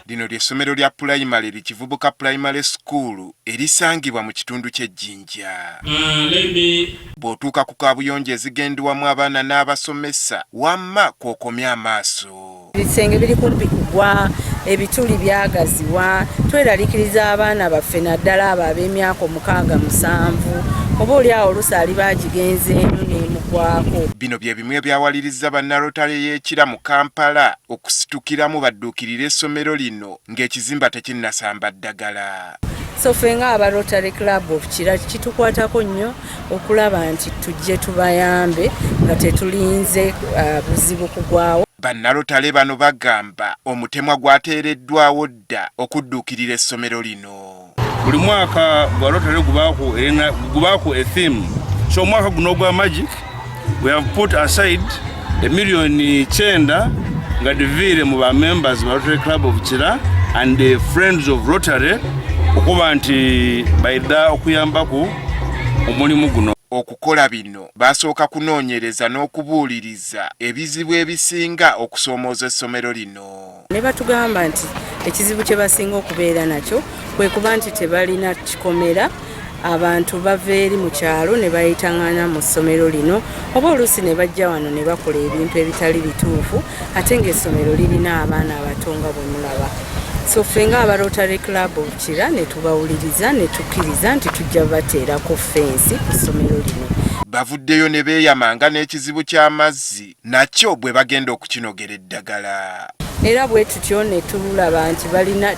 Lino ly'essomero lya pulayimale Kivubuka Primary School erisangibwa mu kitundu ky'Ejjinja. Bw'otuuka ku kaabuyonjo ezigendwamu abaana n'abasomesa wamma kw'okomya amaaso. Ebisenge biri kumpi kugwa, ebituli byagaziwa, tweraliikiriza abaana baffe naddala abo ab'emyaka 67 oba oliawo olusaali baagigenzeemu n'emugwako. Bino bye bimu ebyawaliriza bannalotale y'ekira mu Kampala okusitukiramu badduukirira essomero lino ng'ekizimba tekinnasamba ddagala. So ffe ng'aba Rotary Club of Kira kitukwatako nnyo okulaba nti tujje tubayambe nga tetulinze buzibu kugwawo. Bannalotale bano bagamba omutemwa gwateereddwawo dda okudduukirira essomero lino. Buli mwaka gwa Rotary gubaako a theme. So omwaka guno gwa magic we have put aside $9,000,000 nga diviire mu ba members ba Rotary Club of Kira and the friends of Rotary okuba nti baida okuyambaku omulimu guno. Okukola bino basooka kunoonyereza n'okubuuliriza ebizibu ebisinga okusoomooza essomero lino. Ne batugamba nti ekizibu kye basinga okubeera nakyo kwe kuba nti tebalina kikomera, abantu bava eri mu kyalo ne bayitaŋŋana mu ssomero lino oba oluusi ne bajja wano ne bakola ebintu ebitali bituufu ate ng'essomero lirina abaana abato nga bwe mulaba. So ffe ng'aba Rotary Club of Kira ne tubawuliriza ne tukkiriza nti tujja bateerako ffensi ku ssomero lino. Bavuddeyo ne beeyamanga n'ekizibu ky'amazzi nakyo bwe bagenda okukinogera eddagala. Era bwe tutyo ne tulaba nti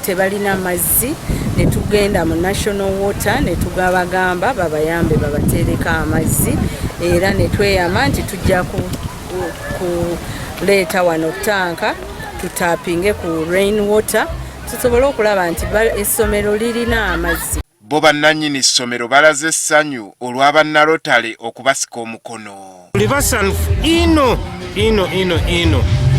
tebalina mazzi ne tugenda mu National Water ne tugabagamba babayambe babateereko amazzi era ne tweyama nti tujja kuleeta wano tanka tutapinge ku rain water tusobole okulaba nti essomero lirina amazzi. Bo bannannyini ssomero balaze essanyu olw'abannalotale okubasika omukono. Libasanfu ino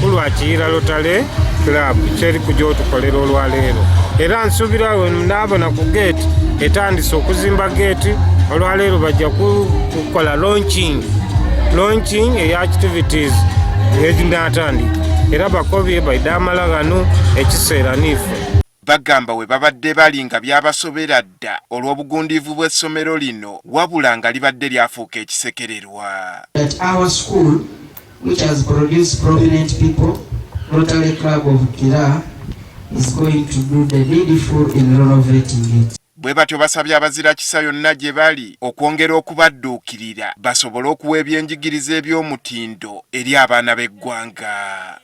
kulwakiyira Rotary Club kyeri kujja otukolera olwaleero. Era nsuubira naabona ku geeti etandise okuzimba geeti olwaleero bajja kukola launching eya activities ezinatandika era bakobye baida amalagano ekiseera niife. Bagamba we babadde bali nga byabasobera dda olw'obugundiivu bw'essomero lino wabula nga libadde lyafuuka ekisekererwa. That our school which has produced prominent people, Rotary Club of Kira, is going to do the needful in renovating it. Bwe batyo basabye abazira kisa yonna gye bali okwongera okubadduukirira basobole okuwa ebyenjigiriza eby'omutindo eri abaana b'eggwanga.